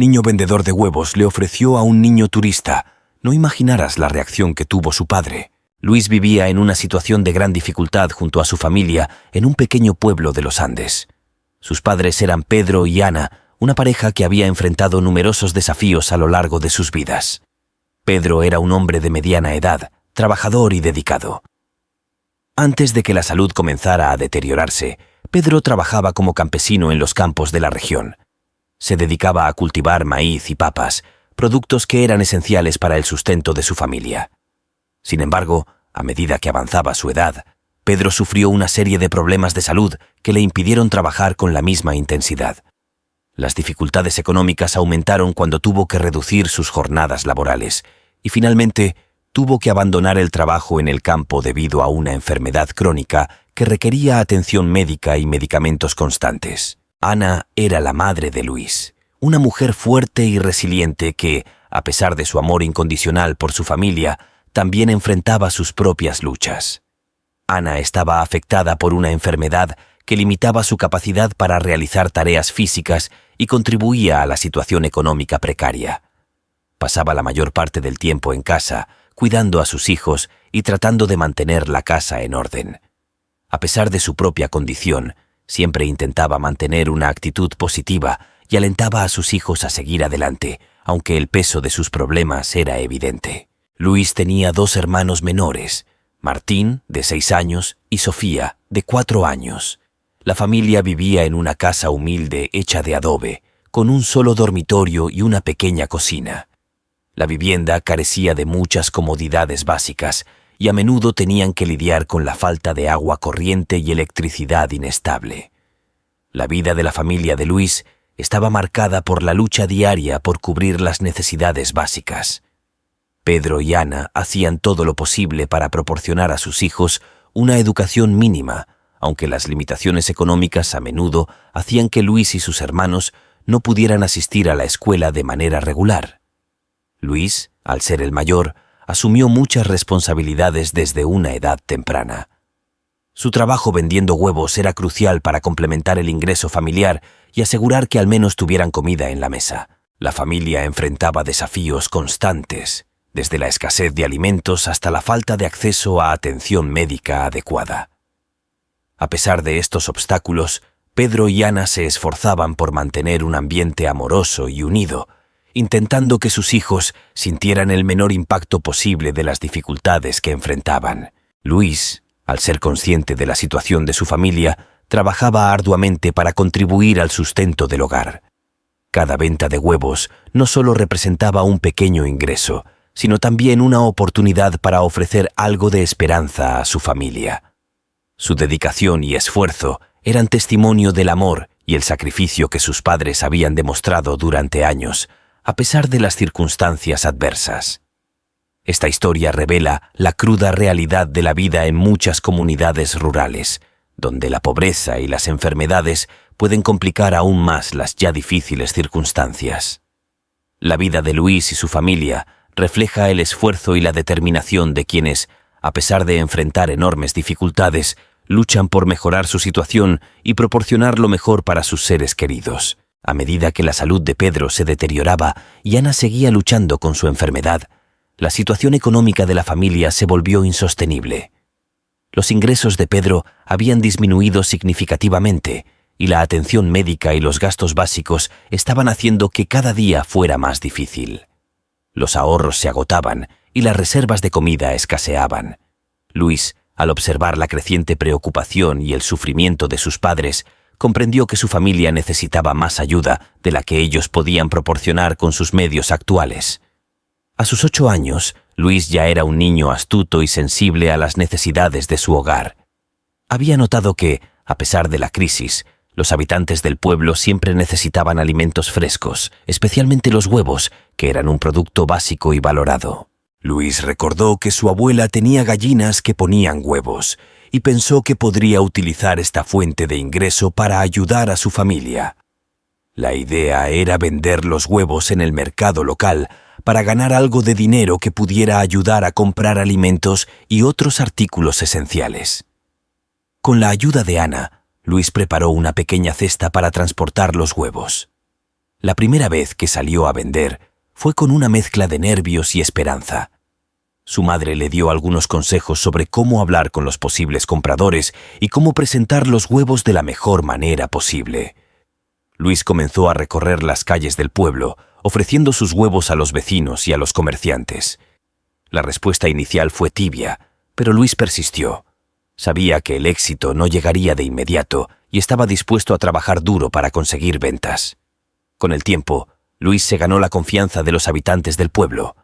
niño vendedor de huevos le ofreció a un niño turista. No imaginarás la reacción que tuvo su padre. Luis vivía en una situación de gran dificultad junto a su familia en un pequeño pueblo de los Andes. Sus padres eran Pedro y Ana, una pareja que había enfrentado numerosos desafíos a lo largo de sus vidas. Pedro era un hombre de mediana edad, trabajador y dedicado. Antes de que la salud comenzara a deteriorarse, Pedro trabajaba como campesino en los campos de la región. Se dedicaba a cultivar maíz y papas, productos que eran esenciales para el sustento de su familia. Sin embargo, a medida que avanzaba su edad, Pedro sufrió una serie de problemas de salud que le impidieron trabajar con la misma intensidad. Las dificultades económicas aumentaron cuando tuvo que reducir sus jornadas laborales y finalmente tuvo que abandonar el trabajo en el campo debido a una enfermedad crónica que requería atención médica y medicamentos constantes. Ana era la madre de Luis, una mujer fuerte y resiliente que, a pesar de su amor incondicional por su familia, también enfrentaba sus propias luchas. Ana estaba afectada por una enfermedad que limitaba su capacidad para realizar tareas físicas y contribuía a la situación económica precaria. Pasaba la mayor parte del tiempo en casa, cuidando a sus hijos y tratando de mantener la casa en orden. A pesar de su propia condición, siempre intentaba mantener una actitud positiva y alentaba a sus hijos a seguir adelante, aunque el peso de sus problemas era evidente. Luis tenía 2 hermanos menores, Martín, de 6 años, y Sofía, de 4 años. La familia vivía en una casa humilde hecha de adobe, con un solo dormitorio y una pequeña cocina. La vivienda carecía de muchas comodidades básicas y a menudo tenían que lidiar con la falta de agua corriente y electricidad inestable. La vida de la familia de Luis estaba marcada por la lucha diaria por cubrir las necesidades básicas. Pedro y Ana hacían todo lo posible para proporcionar a sus hijos una educación mínima, aunque las limitaciones económicas a menudo hacían que Luis y sus hermanos no pudieran asistir a la escuela de manera regular. Luis, al ser el mayor, asumió muchas responsabilidades desde una edad temprana. Su trabajo vendiendo huevos era crucial para complementar el ingreso familiar y asegurar que al menos tuvieran comida en la mesa. La familia enfrentaba desafíos constantes, desde la escasez de alimentos hasta la falta de acceso a atención médica adecuada. A pesar de estos obstáculos, Pedro y Ana se esforzaban por mantener un ambiente amoroso y unido, intentando que sus hijos sintieran el menor impacto posible de las dificultades que enfrentaban. Luis, al ser consciente de la situación de su familia, trabajaba arduamente para contribuir al sustento del hogar. Cada venta de huevos no solo representaba un pequeño ingreso, sino también una oportunidad para ofrecer algo de esperanza a su familia. Su dedicación y esfuerzo eran testimonio del amor y el sacrificio que sus padres habían demostrado durante años, a pesar de las circunstancias adversas. Esta historia revela la cruda realidad de la vida en muchas comunidades rurales, donde la pobreza y las enfermedades pueden complicar aún más las ya difíciles circunstancias. La vida de Luis y su familia refleja el esfuerzo y la determinación de quienes, a pesar de enfrentar enormes dificultades, luchan por mejorar su situación y proporcionar lo mejor para sus seres queridos. A medida que la salud de Pedro se deterioraba y Ana seguía luchando con su enfermedad, la situación económica de la familia se volvió insostenible. Los ingresos de Pedro habían disminuido significativamente y la atención médica y los gastos básicos estaban haciendo que cada día fuera más difícil. Los ahorros se agotaban y las reservas de comida escaseaban. Luis, al observar la creciente preocupación y el sufrimiento de sus padres, comprendió que su familia necesitaba más ayuda de la que ellos podían proporcionar con sus medios actuales. A sus 8 años, Luis ya era un niño astuto y sensible a las necesidades de su hogar. Había notado que, a pesar de la crisis, los habitantes del pueblo siempre necesitaban alimentos frescos, especialmente los huevos, que eran un producto básico y valorado. Luis recordó que su abuela tenía gallinas que ponían huevos y pensó que podría utilizar esta fuente de ingreso para ayudar a su familia. La idea era vender los huevos en el mercado local para ganar algo de dinero que pudiera ayudar a comprar alimentos y otros artículos esenciales. Con la ayuda de Ana, Luis preparó una pequeña cesta para transportar los huevos. La primera vez que salió a vender fue con una mezcla de nervios y esperanza. Su madre le dio algunos consejos sobre cómo hablar con los posibles compradores y cómo presentar los huevos de la mejor manera posible. Luis comenzó a recorrer las calles del pueblo, ofreciendo sus huevos a los vecinos y a los comerciantes. La respuesta inicial fue tibia, pero Luis persistió. Sabía que el éxito no llegaría de inmediato y estaba dispuesto a trabajar duro para conseguir ventas. Con el tiempo, Luis se ganó la confianza de los habitantes del pueblo.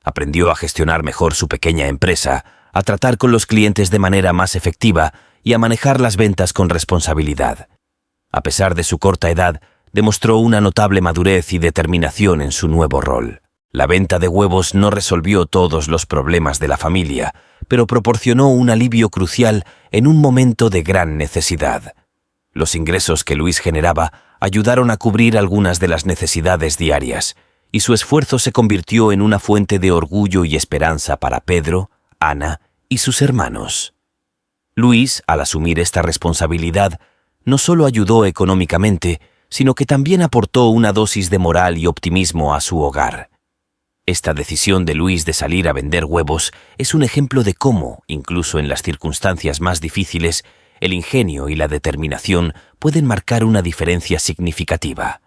Aprendió a gestionar mejor su pequeña empresa, a tratar con los clientes de manera más efectiva y a manejar las ventas con responsabilidad. A pesar de su corta edad, demostró una notable madurez y determinación en su nuevo rol. La venta de huevos no resolvió todos los problemas de la familia, pero proporcionó un alivio crucial en un momento de gran necesidad. Los ingresos que Luis generaba ayudaron a cubrir algunas de las necesidades diarias, y su esfuerzo se convirtió en una fuente de orgullo y esperanza para Pedro, Ana y sus hermanos. Luis, al asumir esta responsabilidad, no solo ayudó económicamente, sino que también aportó una dosis de moral y optimismo a su hogar. Esta decisión de Luis de salir a vender huevos es un ejemplo de cómo, incluso en las circunstancias más difíciles, el ingenio y la determinación pueden marcar una diferencia significativa.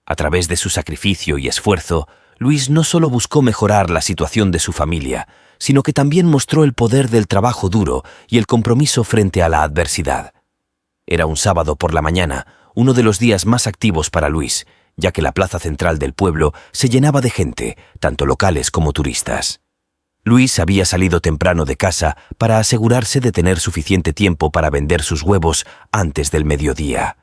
A través de su sacrificio y esfuerzo, Luis no solo buscó mejorar la situación de su familia, sino que también mostró el poder del trabajo duro y el compromiso frente a la adversidad. Era un sábado por la mañana, uno de los días más activos para Luis, ya que la plaza central del pueblo se llenaba de gente, tanto locales como turistas. Luis había salido temprano de casa para asegurarse de tener suficiente tiempo para vender sus huevos antes del mediodía.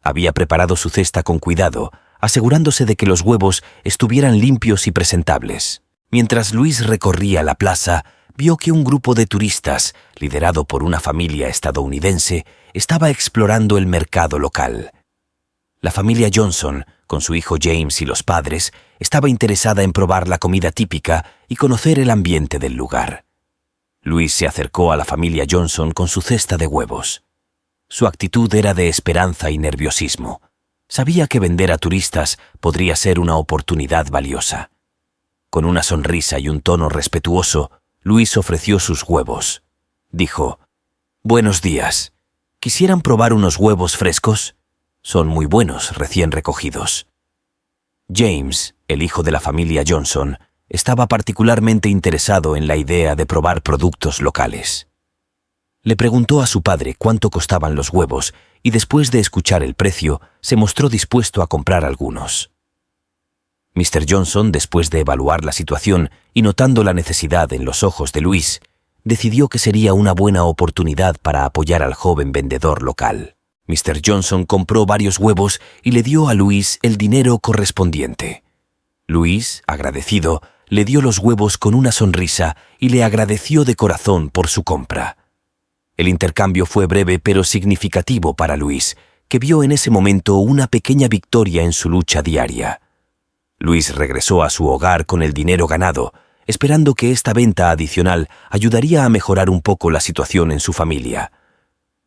Había preparado su cesta con cuidado, asegurándose de que los huevos estuvieran limpios y presentables. Mientras Luis recorría la plaza, vio que un grupo de turistas, liderado por una familia estadounidense, estaba explorando el mercado local. La familia Johnson, con su hijo James y los padres, estaba interesada en probar la comida típica y conocer el ambiente del lugar. Luis se acercó a la familia Johnson con su cesta de huevos. Su actitud era de esperanza y nerviosismo. Sabía que vender a turistas podría ser una oportunidad valiosa. Con una sonrisa y un tono respetuoso, Luis ofreció sus huevos. Dijo: «Buenos días. ¿Quisieran probar unos huevos frescos? Son muy buenos, recién recogidos». James, el hijo de la familia Johnson, estaba particularmente interesado en la idea de probar productos locales. Le preguntó a su padre cuánto costaban los huevos y después de escuchar el precio, se mostró dispuesto a comprar algunos. Mr. Johnson, después de evaluar la situación y notando la necesidad en los ojos de Luis, decidió que sería una buena oportunidad para apoyar al joven vendedor local. Mr. Johnson compró varios huevos y le dio a Luis el dinero correspondiente. Luis, agradecido, le dio los huevos con una sonrisa y le agradeció de corazón por su compra. El intercambio fue breve pero significativo para Luis, que vio en ese momento una pequeña victoria en su lucha diaria. Luis regresó a su hogar con el dinero ganado, esperando que esta venta adicional ayudaría a mejorar un poco la situación en su familia.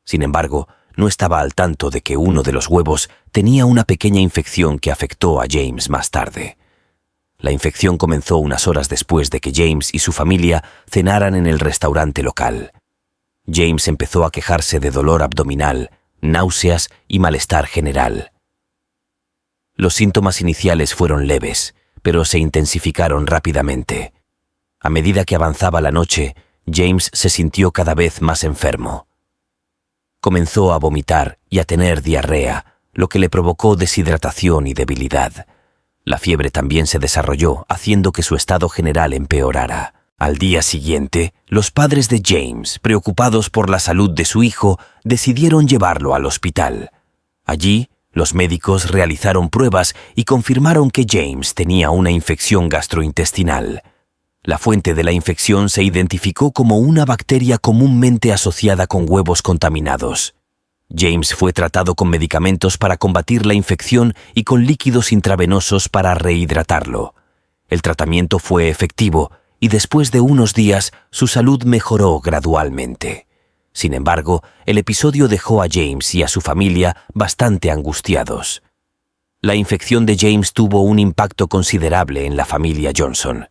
Sin embargo, no estaba al tanto de que uno de los huevos tenía una pequeña infección que afectó a James más tarde. La infección comenzó unas horas después de que James y su familia cenaran en el restaurante local. James empezó a quejarse de dolor abdominal, náuseas y malestar general. Los síntomas iniciales fueron leves, pero se intensificaron rápidamente. A medida que avanzaba la noche, James se sintió cada vez más enfermo. Comenzó a vomitar y a tener diarrea, lo que le provocó deshidratación y debilidad. La fiebre también se desarrolló, haciendo que su estado general empeorara. Al día siguiente, los padres de James, preocupados por la salud de su hijo, decidieron llevarlo al hospital. Allí, los médicos realizaron pruebas y confirmaron que James tenía una infección gastrointestinal. La fuente de la infección se identificó como una bacteria comúnmente asociada con huevos contaminados. James fue tratado con medicamentos para combatir la infección y con líquidos intravenosos para rehidratarlo. El tratamiento fue efectivo y después de unos días su salud mejoró gradualmente. Sin embargo, el episodio dejó a James y a su familia bastante angustiados. La infección de James tuvo un impacto considerable en la familia Johnson.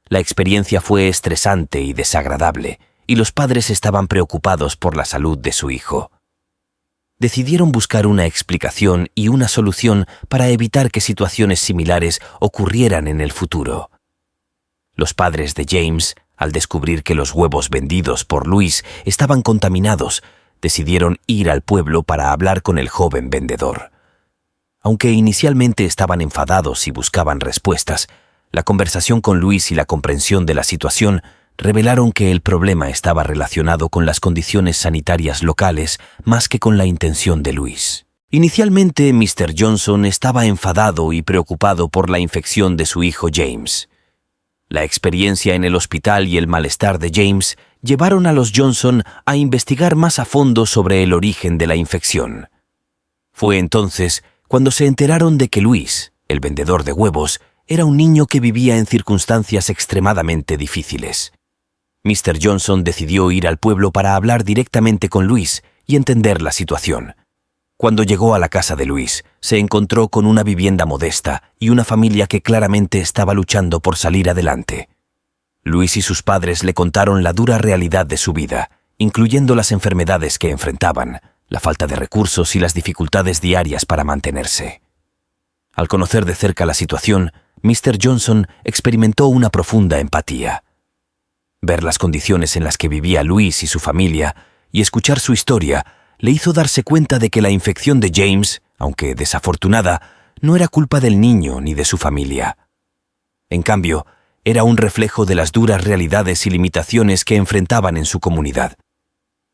La experiencia fue estresante y desagradable, y los padres estaban preocupados por la salud de su hijo. Decidieron buscar una explicación y una solución para evitar que situaciones similares ocurrieran en el futuro. Los padres de James, al descubrir que los huevos vendidos por Louis estaban contaminados, decidieron ir al pueblo para hablar con el joven vendedor. Aunque inicialmente estaban enfadados y buscaban respuestas, la conversación con Louis y la comprensión de la situación revelaron que el problema estaba relacionado con las condiciones sanitarias locales más que con la intención de Louis. Inicialmente, Mr. Johnson estaba enfadado y preocupado por la infección de su hijo James. La experiencia en el hospital y el malestar de James llevaron a los Johnson a investigar más a fondo sobre el origen de la infección. Fue entonces cuando se enteraron de que Louis, el vendedor de huevos, era un niño que vivía en circunstancias extremadamente difíciles. Mr. Johnson decidió ir al pueblo para hablar directamente con Louis y entender la situación. Cuando llegó a la casa de Louis, se encontró con una vivienda modesta y una familia que claramente estaba luchando por salir adelante. Louis y sus padres le contaron la dura realidad de su vida, incluyendo las enfermedades que enfrentaban, la falta de recursos y las dificultades diarias para mantenerse. Al conocer de cerca la situación, Mr. Johnson experimentó una profunda empatía. Ver las condiciones en las que vivía Louis y su familia y escuchar su historia le hizo darse cuenta de que la infección de James, aunque desafortunada, no era culpa del niño ni de su familia. En cambio, era un reflejo de las duras realidades y limitaciones que enfrentaban en su comunidad.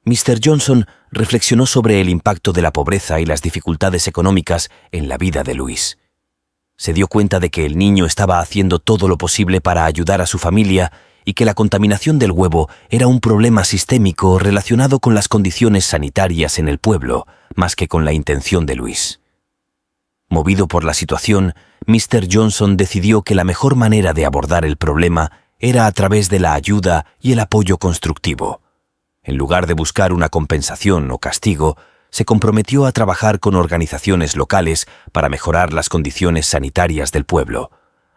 Mr. Johnson reflexionó sobre el impacto de la pobreza y las dificultades económicas en la vida de Louis. Se dio cuenta de que el niño estaba haciendo todo lo posible para ayudar a su familia y que la contaminación del huevo era un problema sistémico relacionado con las condiciones sanitarias en el pueblo, más que con la intención de Louis. Movido por la situación, Mr. Johnson decidió que la mejor manera de abordar el problema era a través de la ayuda y el apoyo constructivo. En lugar de buscar una compensación o castigo, se comprometió a trabajar con organizaciones locales para mejorar las condiciones sanitarias del pueblo.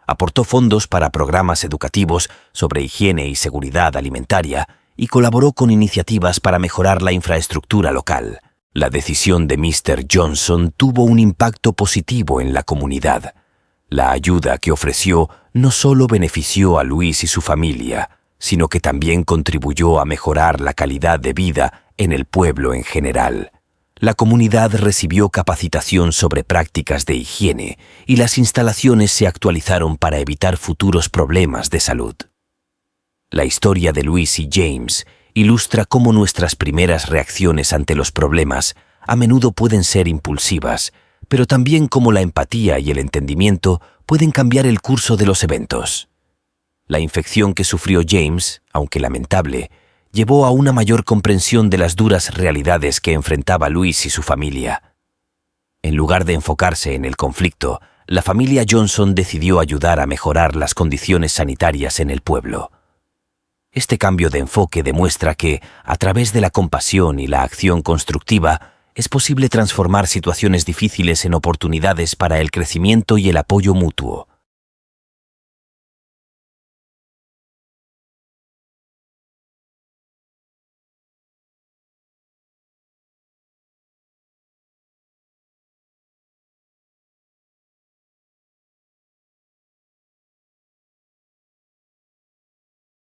Aportó fondos para programas educativos sobre higiene y seguridad alimentaria y colaboró con iniciativas para mejorar la infraestructura local. La decisión de Mr. Johnson tuvo un impacto positivo en la comunidad. La ayuda que ofreció no solo benefició a Louis y su familia, sino que también contribuyó a mejorar la calidad de vida en el pueblo en general. La comunidad recibió capacitación sobre prácticas de higiene y las instalaciones se actualizaron para evitar futuros problemas de salud. La historia de Louis y James ilustra cómo nuestras primeras reacciones ante los problemas a menudo pueden ser impulsivas, pero también cómo la empatía y el entendimiento pueden cambiar el curso de los eventos. La infección que sufrió James, aunque lamentable, llevó a una mayor comprensión de las duras realidades que enfrentaba Louis y su familia. En lugar de enfocarse en el conflicto, la familia Johnson decidió ayudar a mejorar las condiciones sanitarias en el pueblo. Este cambio de enfoque demuestra que, a través de la compasión y la acción constructiva, es posible transformar situaciones difíciles en oportunidades para el crecimiento y el apoyo mutuo.